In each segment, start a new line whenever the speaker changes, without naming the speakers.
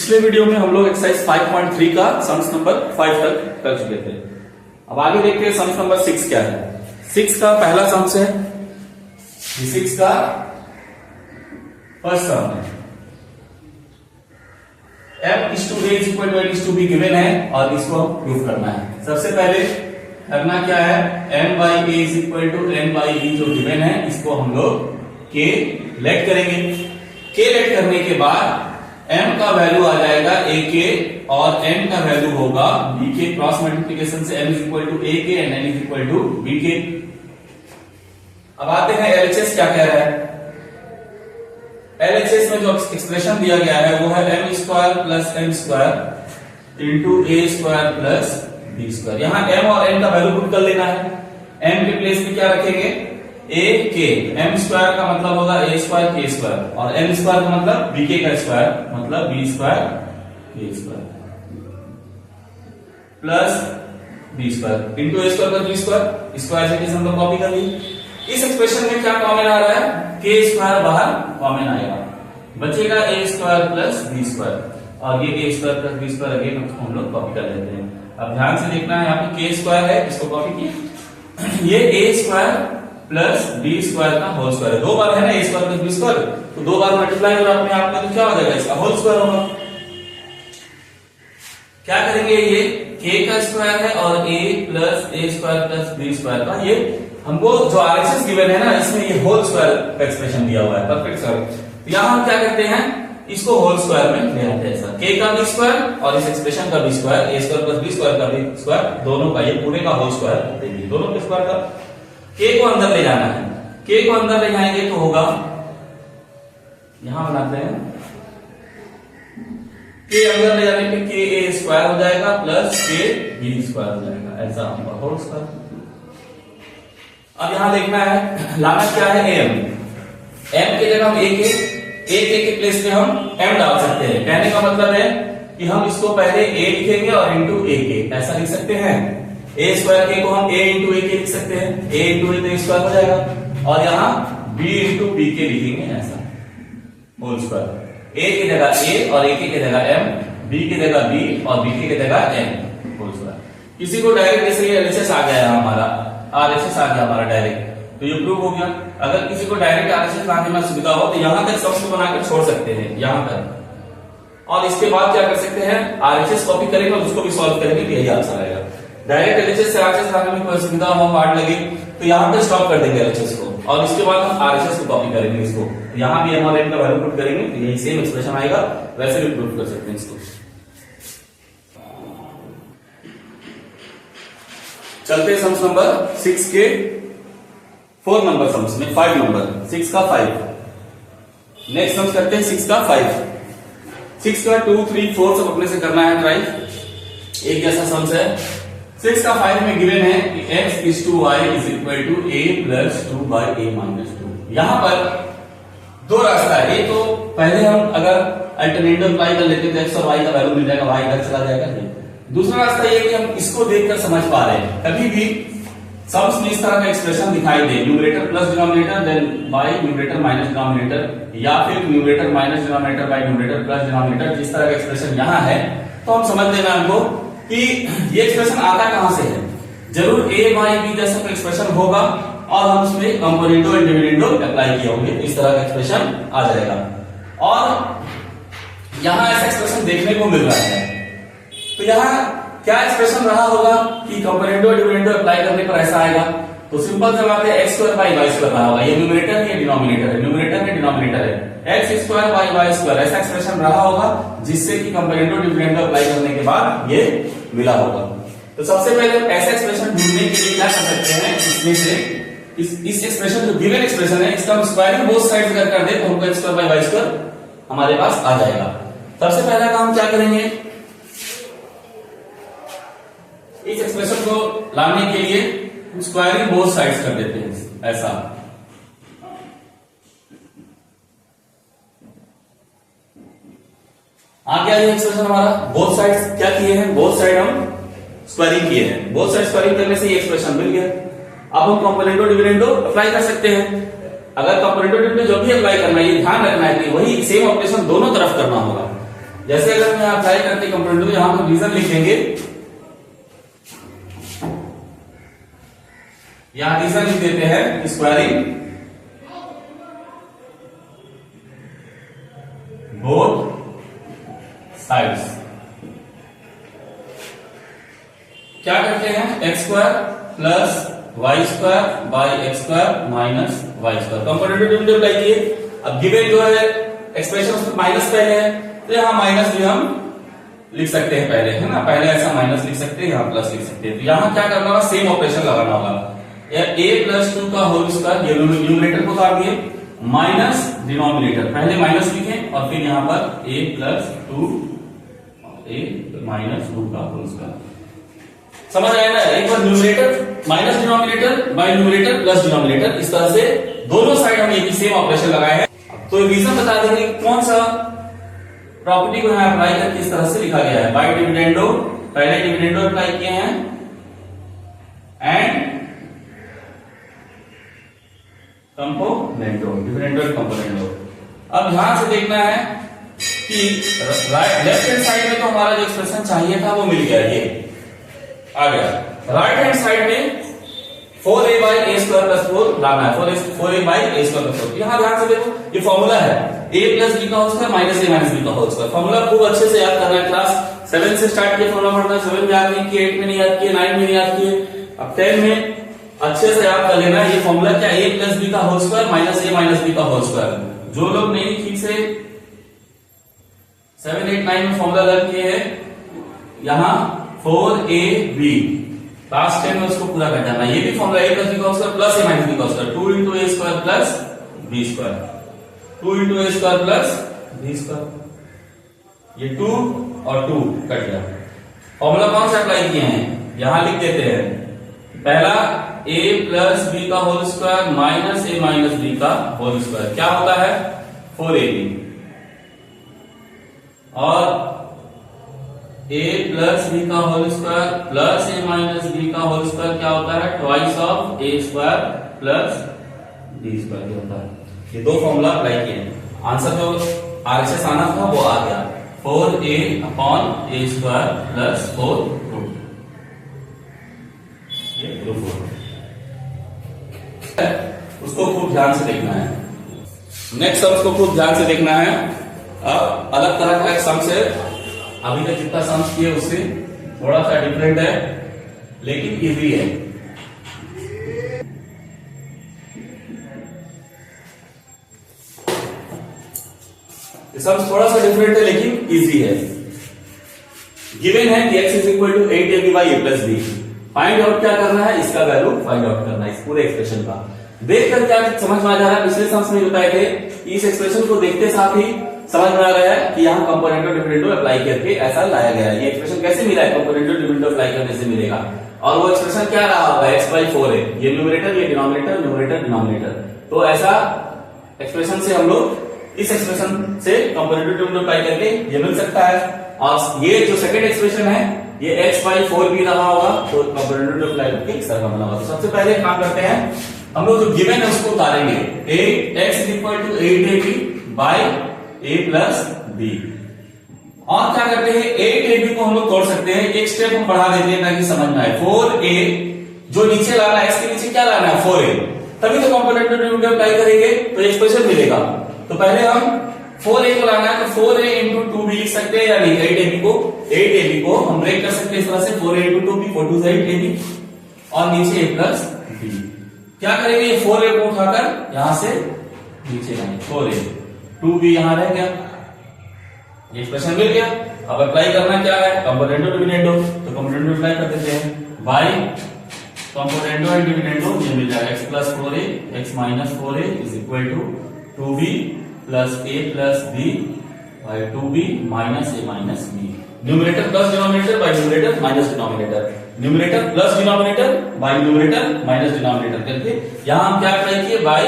पिछले वीडियो में हम लोग एक्सरसाइज 5.3 का सम्स नंबर 5 तक कर चुके थे। अब आगे देखते हैं सम्स नंबर 6 क्या है। 6 का पहला सम्स है, 6 का फर्स्ट सम है। m is to a is equal to n is to b given है और इसको प्रूफ करना है। सबसे पहले करना क्या है, m by a is equal to n by b जो गिवन है इसको हम लोग k लेट करेंगे। k लेट करने के बाद m का वैल्यू आ जाएगा a k और n का वैल्यू होगा b k। क्रॉस मल्टीप्लिकेशन से m is equal to a k and n is equal to b k। अब आते हैं LHS क्या कह रहा है। LHS में जो एक्सप्रेशन दिया गया है वो है m square plus n square into a square plus b square. यहाँ m और n का वैल्यू पुट कर लेना है। m के प्लेस में क्या रखेंगे, a k। m स्क्वायर का मतलब होगा a स्क्वायर k स्क्वायर और n स्क्वायर का मतलब b k का स्क्वायर मतलब b square k square plus b square into a square plus b square. Square से हम लोग कॉपी कर लिए। इस एक्सप्रेशन में क्या कॉमन आ रहा है, k स्क्वायर बाहर कॉमन आएगा, बचेगा a square plus b square और ये a square plus b square again हम लोग कॉपी कर लेते हैं। अब ध्यान से देखना है, यहाँ पे k स्क्वायर है, इसको कॉपी किया। ये a square plus b square का होल स्क्वायर है। दो बार है ना a square plus b square, तो दो बार मल्टीप्लाई और अपने आप में तो क्या हो जाएगा, इसका होल स्क्वायर होगा। क्या करेंगे, ये k का स्क्वायर है और a plus a square plus b square का, ये हमको जो RHS गिवन है ना इसमें ये होल स्क्वायर का एक्सप्रेशन दिया हुआ है, परफेक्ट स्क्वायर। यहां हम क्या करते हैं, इसको होल स्क्वायर में ले आते हैं। ऐसा k का b स्क्वायर और इस एक्सप्रेशन का b square, a square plus b square का b स्क्वायर, दोनों का ये पूरे का होल स्क्वायर देंगे। दोनों के स्क्वायर का k को अंदर ले जाना है। k को अंदर ले जाएंगे तो होगा, यहां बनाते हैं, k अंदर ले जाने पे k a स्क्वायर हो जाएगा प्लस k b स्क्वायर हो जाएगा, ऐसा होगा होल स्क्वायर। अब यहां देखना है, लाना क्या है, m के जगह हम a के प्लेस में हम m डाल सकते हैं। कहने का मतलब है कि हम इसको पहले a लिखेंगे और इंटू a के, ऐसा लिख सकते हैं। a स्क्वायर के को हम a इंटू a के लिख सकते हैं, a इंटू a तो स्क्वायर हो जाएगा और यहाँ b इंटू b के लिखेंगे, ऐसा होल स्क्वायर। a की जगह a और a की जगह m, b की जगह b और b की जगह m, होल स्क्वायर। किसी को डायरेक्ट जैसे ये LHS आ गया हमारा, RHS आ गया हमारा डायरेक्ट, तो ये प्रूव हो गया। अगर किसी को डायरेक्ट RHS लाने में सुविधा हो तो यहां तक सम्स को बनाकर छोड़ सकते हैं, यहां तक, और इसके बाद क्या कर सकते हैं, RHS कॉपी करेंगे और उसको भी सॉल्व करेंगे तो यही आंसर आएगा। डायरेक्ट LHS से RHS लाने में कोई सुविधा हो, हार्ड लगे तो यहां पे स्टॉप कर देंगे LHS को और इसके बाद हम RHS को कॉपी करेंगे। इसको यहां भी m और n का वैल्यू पुट करेंगे तो यही सेम एक्सप्रेशन आएगा, वैसे भी प्रूव कर सकते हैं इसको। चलते हैं सम्स नंबर 6 के 4 नंबर सम्स में, 5 नंबर, 6 का 5। नेक्स्ट सम्स करते हैं 6 का 5। 6 का 2, 3, 4 सब अपने से करना है ट्राई, एक जैसा सम्स है। 6 का 5 में गिवन है कि x is to y is equal to a plus 2 by a minus 2। यहां पर दो रास्ता है। ये तो पहले हम अगर अल्टरनेटिव अप्लाई कर लेते तो x और y का वैल्यू मिल जाएगा, y इधर चला जाएगा। दूसरा रास्ता ये कि हम इसको देखकर समझ पा रहे हैं। कभी भी सम्स में इस तरह का एक्सप्रेशन दिखाई दे, numerator plus denominator then by numerator minus denominator, या फिर numerator minus denominator by numerator plus denominator, जिस तरह का एक्सप्रेशन यहाँ है तो हम समझ लेना हमको कि ये एक्सप्रेशन आता कहां से है। जरूर a बाय b जैसा कोई एक्सप्रेशन होगा और हम उसमें कंपोनेंटो एंड डिविडेंडो अप्लाई किए होंगे तो इस तरह का एक्सप्रेशन आ जाएगा। और यहाँ ऐसा एक्सप्रेशन देखने को मिल रहा है, तो यहाँ क्या एक्सप्रेशन रहा होगा कि कंपोनेंटो डिविडेंडो अप्लाई करने पर ऐसा आएगा। तो सिंपल सा बात है, x square by y square रहा होगा। ये न्यूमरेटर है, डिनोमिनेटर है, न्यूमरेटर है, डिनोमिनेटर है, x square by y square, ऐसा एक्सप्रेशन रहा होगा जिससे कि कंपोनेंटो डिविडेंडो अप्लाई करने के बाद ये मिला होगा। तो सबसे पहले ऐसा एक्सप्रेशन ढूंढने के लिए क्या कर सकते हैं, इसमें से इस एक्सप्रेशन जो गिवन एक्सप्रेशन है इसका हम स्क्वायरिंग बोथ साइड्स कर दे तो हमको x square by y square हमारे पास आ जाएगा। सबसे पहला काम क्या करेंगे, इस एक्सप्रेशन को लाने के लिए स्क्वायरिंग बोथ साइड्स कर देते हैं, ऐसा। आ गया ये एक्सप्रेशन हमारा। बोथ साइड्स क्या किए हैं, बोथ साइड हम स्क्वायरिंग किए हैं। बोथ साइड स्क्वायरिंग करने से ये एक्सप्रेशन मिल गया। अब हम कंपोनेंटो डिविडेंडो अप्लाई कर सकते हैं। अगर कंपोनेंटो डिविडेंडो जो भी अप्लाई करना है, ये ध्यान रखना है कि वही सेम ऑपरेशन दोनों तरफ करना होगा। जैसे अगर हम यहाँ अप्लाई करते कंपोनेंट यहां पर रीजन लिखेंगे, यहां रीजन लिख देते हैं स्क्वायरिंग बोथ साइड्स। क्या करते हैं, x square plus y square by x square minus y square component apply किए। अब गिवन जो है एक्सप्रेशन उसमें माइनस पहले है, तो यहाँ माइनस भी हम लिख सकते हैं पहले, है ना, पहले ऐसा माइनस लिख सकते हैं, यहाँ प्लस लिख सकते हैं। तो यहाँ क्या करना होगा, सेम ऑपरेशन लगाना होगा, a प्लस 2 का होल स्क्वायर, ये न्यूमरेटर को काट दिए, माइनस डिनोमिनेटर, पहले माइनस लिखे और फिर यहाँ पर a प्लस 2 a माइनस 2 का होल स्क्वायर। समझ आया ना, एक बार numerator minus denominator by numerator plus denominator, इस तरह से दोनों साइड हम एक ही सेम ऑपरेशन लगाए हैं। तो रीजन बता देंगे कौन सा प्रॉपर्टी को यहां अप्लाई करके इस तरह से लिखा गया है। बाय डिविडेंडो, पहले डिविडेंडो अप्लाई किए हैं एंड कंपोनेंटो, डिविडेंडो एंड कंपोनेंटो। अब यहां से देखना है कि लेफ्ट हैंड साइड में तो हमारा जो एक्सप्रेशन चाहिए था वो मिल गया, ये आ गया। राइट हैंड साइड में 4a by A square plus 4 लाना है, 4a by A square plus 4। यहां ध्यान से देखो, ये फॉर्मूला है a प्लस b का whole square minus a minus b का होल स्क्वायर। फॉर्मूला खूब अच्छे से याद करना है, क्लास 7 से स्टार्ट किया फॉर्मूला पढ़ना, 7 में याद नहीं किए, 8 में नहीं याद किए, 9 में नहीं याद किए, अब 10 में अच्छे से याद कर लेना है। ये फॉर्मूला क्या, a प्लस b का whole square minus a minus b का होल स्क्वायर। जो लोग नहीं ठीक से 7, 8, 9 में फॉर्मूला लर्न किए हैं, यहाँ 4ab क्लास 10 में उसको पूरा कर जाना। ये भी फॉर्मूला a प्लस b का whole square plus a minus b का whole square, 2 into a square plus b square, 2 into a square plus b square. ये 2 और 2 कट गया। फॉर्मूला कौन सा अप्लाई किए हैं, यहां लिख देते हैं, पहला a प्लस b का whole square minus a minus b का होल स्क्वायर क्या होता है 4ab, और a प्लस b का whole square plus a minus b का होल स्क्वायर क्या होता है, twice of a square plus b square होता है। ये दो फॉर्मूला अप्लाई किए हैं, आंसर जो आरएचएस आना था वो आ गया, 4a upon a square plus 4 root, ये प्रूफ हो। उसको खूब ध्यान से देखना है। नेक्स्ट सम्स को खूब ध्यान से देखना है। अब अलग तरह का एक सम्स है, अभी तक जितना सम्स किए उससे थोड़ा सा डिफरेंट है लेकिन इजी है। सम्स थोड़ा सा डिफरेंट है लेकिन इजी है। गिवन है कि x is equal to 8ab by a plus b। Find out क्या करना है, इसका वैल्यू फाइंड आउट करना है, इस पूरे एक्सप्रेशन का। देखकर क्या समझ में आ जा रहा है, पिछले सम्स में बताए थे कि इस एक्सप्रेशन को देखते साथ ही समझ में आ रहा है कि यहाँ कंपोनेंटो डिविडेंडो अप्लाई करके ऐसा लाया गया है। ये एक्सप्रेशन कैसे मिला है, कंपोनेंटो डिविडेंडो अप्लाई करने से मिलेगा। और वो एक्सप्रेशन क्या रहा होगा, x बाई 4 है, ये न्यूमरेटर ये डिनोमिनेटर, न्यूमरेटर डिनोमिनेटर। तो ऐसा एक्सप्रेशन से हम लोग इस एक्सप्रेशन से कंपोनेंटो डिविडेंडो अप्लाई करके ये मिल सकता है। और ये जो सेकंड एक्सप्रेशन है ये x बाई 4 भी रहा होगा, तो कंपोनेंटो डिविडेंडो अप्लाई करके इस तरह का बना होगा। तो सबसे पहले काम करते हैं, हम लोग जो गिवन है उसको उतारेंगे। x is equal to 8ab by a plus b। और क्या करते हैं, 8ab को हम लोग तोड़ सकते हैं, एक स्टेप हम बढ़ा देते हैं ताकि समझ में आए। 4a जो नीचे लाना है, इसके नीचे क्या लाना है 4a, तभी तो कंपोनेंटो डिविडेंडो अप्लाई करेंगे तो एक्सप्रेशन मिलेगा। तो पहले हम 4a को लाना है, तो 4a इंटू 2b लिख सकते हैं या नहीं, 8ab को हम ब्रेक कर सकते हैं इस तरह से, 4a इंटू 2b 4 2 8ab और नीचे a प्लस b। क्या करेंगे, ये 4a को उठाकर यहां से नीचे लाएंगे, 4a 2b यहां रह गया, ये एक्सप्रेशन मिल गया। अब अप्लाई करना क्या है, कंपोनेंटो डिविडेंडो, तो कंपोनेंटो अप्लाई कर देते हैं, बाई कंपोनेंटो एंड डिविडेंडो ये मिल जाएगा, x plus 4a x minus 4a is equal to 2b plus a plus b by 2b minus a minus b। Numerator plus denominator by numerator minus denominator, numerator plus denominator by numerator minus denominator करके यहां हम क्या apply किए, by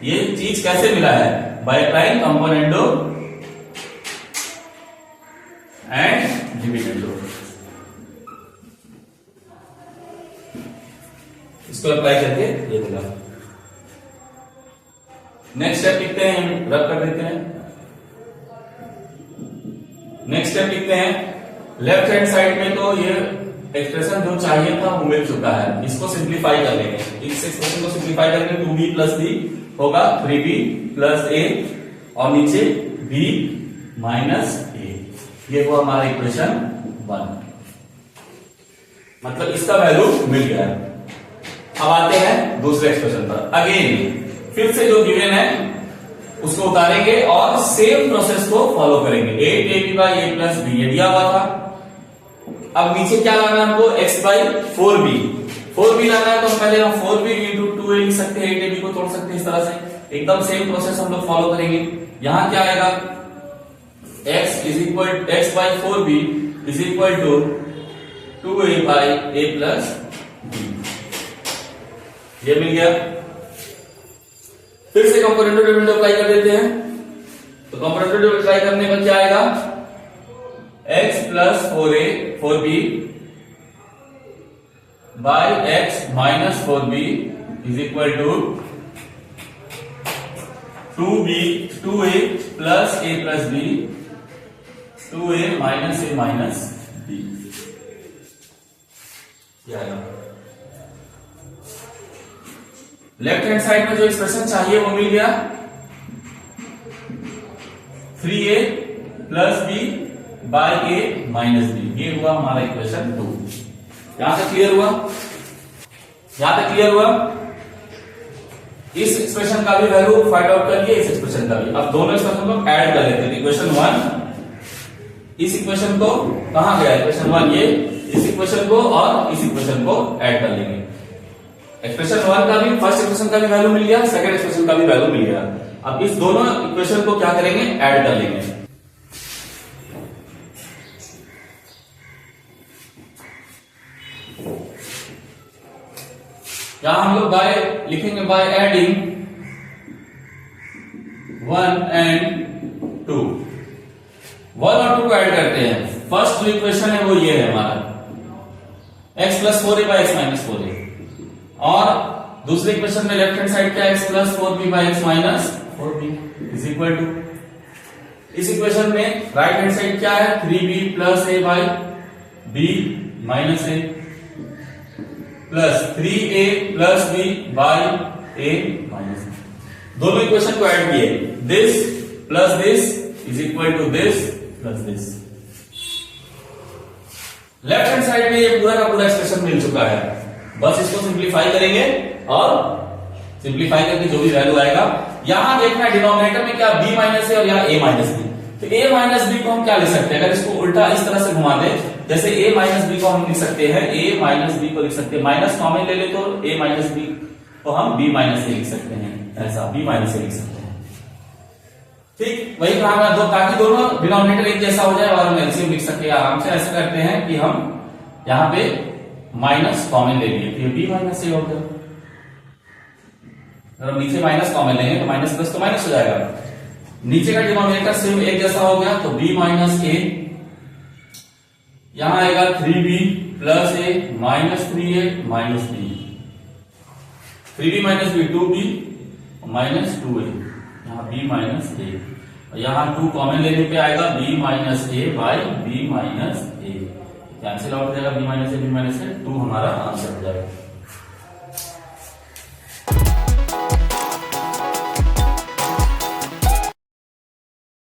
ये चीज कैसे मिला है, बाई अप्लाइंग कंपोनेंटो एंड डिविडेंडो। इसको अप्लाई करके ये मिला। नेक्स्ट स्टेप लिखते हैं, रब कर देते हैं। नेक्स्ट स्टेप लिखते हैं, लेफ्ट हैंड साइड में तो ये एक्सप्रेशन जो चाहिए था वो मिल चुका है, इसको सिंप्लीफाई कर लेंगे। इस एक्सप्रेशन को सिंप्लीफाई करके 2b प्लस b होगा 3b प्लस a और नीचे b माइनस a, ये हुआ हमारा इक्वेशन 1, मतलब इसका वैल्यू मिल गया। अब आते हैं दूसरे एक्सप्रेशन पर। अगेन फिर से जो गिवन है उसको उतारेंगे और सेम प्रोसेस को फॉलो करेंगे। 8ab by a plus b ये दिया हुआ था। अब नीचे क्या लाना है हमको, x बाई 4b, 4b लाना है तो पहले हम 4b इंटू 2a लिख सकते हैं, 8ab को तोड़ सकते हैं इस तरह से। एकदम सेम प्रोसेस हम लोग फॉलो करेंगे। यहां क्या आएगा, x by 4b is equal to 2a by a plus b, ये मिल गया। फिर से कंपैरेटिव डेरिवेटिव अप्लाई कर देते हैं, तो कंपैरेटिव डेरिवेटिव अप्लाई करने पर क्या आएगा, x plus 4b by x minus 4b is equal to 2a plus a plus b, 2a minus a minus b, left hand side में जो एक्सप्रेशन चाहिए वो मिल गया, 3a plus b by a minus b, ये हुआ हमारा equation 2। यहां तक क्लियर हुआ, यहां तक क्लियर हुआ। इस एक्सप्रेशन का भी वैल्यू फाइंड आउट कर लिए, इस एक्सप्रेशन का भी। अब दोनों एक्सप्रेशन को ऐड कर लेते हैं। इक्वेशन 1, इस इक्वेशन को कहां गया इक्वेशन 1, ये इस इक्वेशन को और इस इक्वेशन को ऐड कर लेंगे। एक्सप्रेशन 1 का भी, फर्स्ट एक्सप्रेशन का भी वैल्यू मिल गया, सेकंड एक्सप्रेशन का भी वैल्यू मिल गया। अब इस दोनों इक्वेशन को क्या करेंगे, ऐड कर लेंगे। यहां हम लोग बाय लिखेंगे, बाय एडिंग 1 एंड 2, 1 और 2 को ऐड करते हैं। फर्स्ट जो इक्वेशन है वो ये है हमारा, x plus 4a by x minus 4a, और दूसरे इक्वेशन में लेफ्ट हैंड साइड क्या है, x plus 4b by x minus 4b is equal to, इस इक्वेशन में राइट हैंड साइड क्या है, 3b plus a by b minus a plus 3a plus b by a minus b। दोनों equation को add किए, this plus this is equal to this plus this. Left hand side में ये पूरा का पूरा एक्सप्रेशन मिल चुका है, बस इसको सिंप्लीफाई करेंगे और सिंप्लीफाई करके जो भी वैल्यू आएगा, यहां देखना है डिनोमिनेटर में क्या b माइनस a और या a माइनस b। तो a माइनस b को हम क्या लिख सकते हैं, अगर इसको उल्टा इस तरह से घुमा दे, जैसे a माइनस b को हम लिख सकते हैं, a माइनस b को लिख सकते हैं, माइनस कॉमन ले ले तो a माइनस b को हम b माइनस a लिख सकते हैं, ऐसा b माइनस a लिख सकते हैं। ठीक वही कहा मैं, ताकि दोनों डिनोमिनेटर एक जैसा हो जाए और हम एलसीएम लिख सके आराम से। ऐसा करते हैं कि हम यहां पे माइनस कॉमन ले लिए, तो ये b माइनस a हो गया। अगर हम नीचे माइनस कॉमन लेंगे तो माइनस प्लस तो माइनस हो जाएगा, नीचे का डिनोमिनेटर सेम एक जैसा हो गया, तो b माइनस a, यहां आएगा 3b plus a minus 3a minus b, 3b minus b 2b minus 2a, यहां b माइनस a, और यहां 2 कॉमन लेने पे आएगा b minus a by b minus a, cancel out हो जाएगा b minus a, b minus a, 2 हमारा answer हो जाएगा।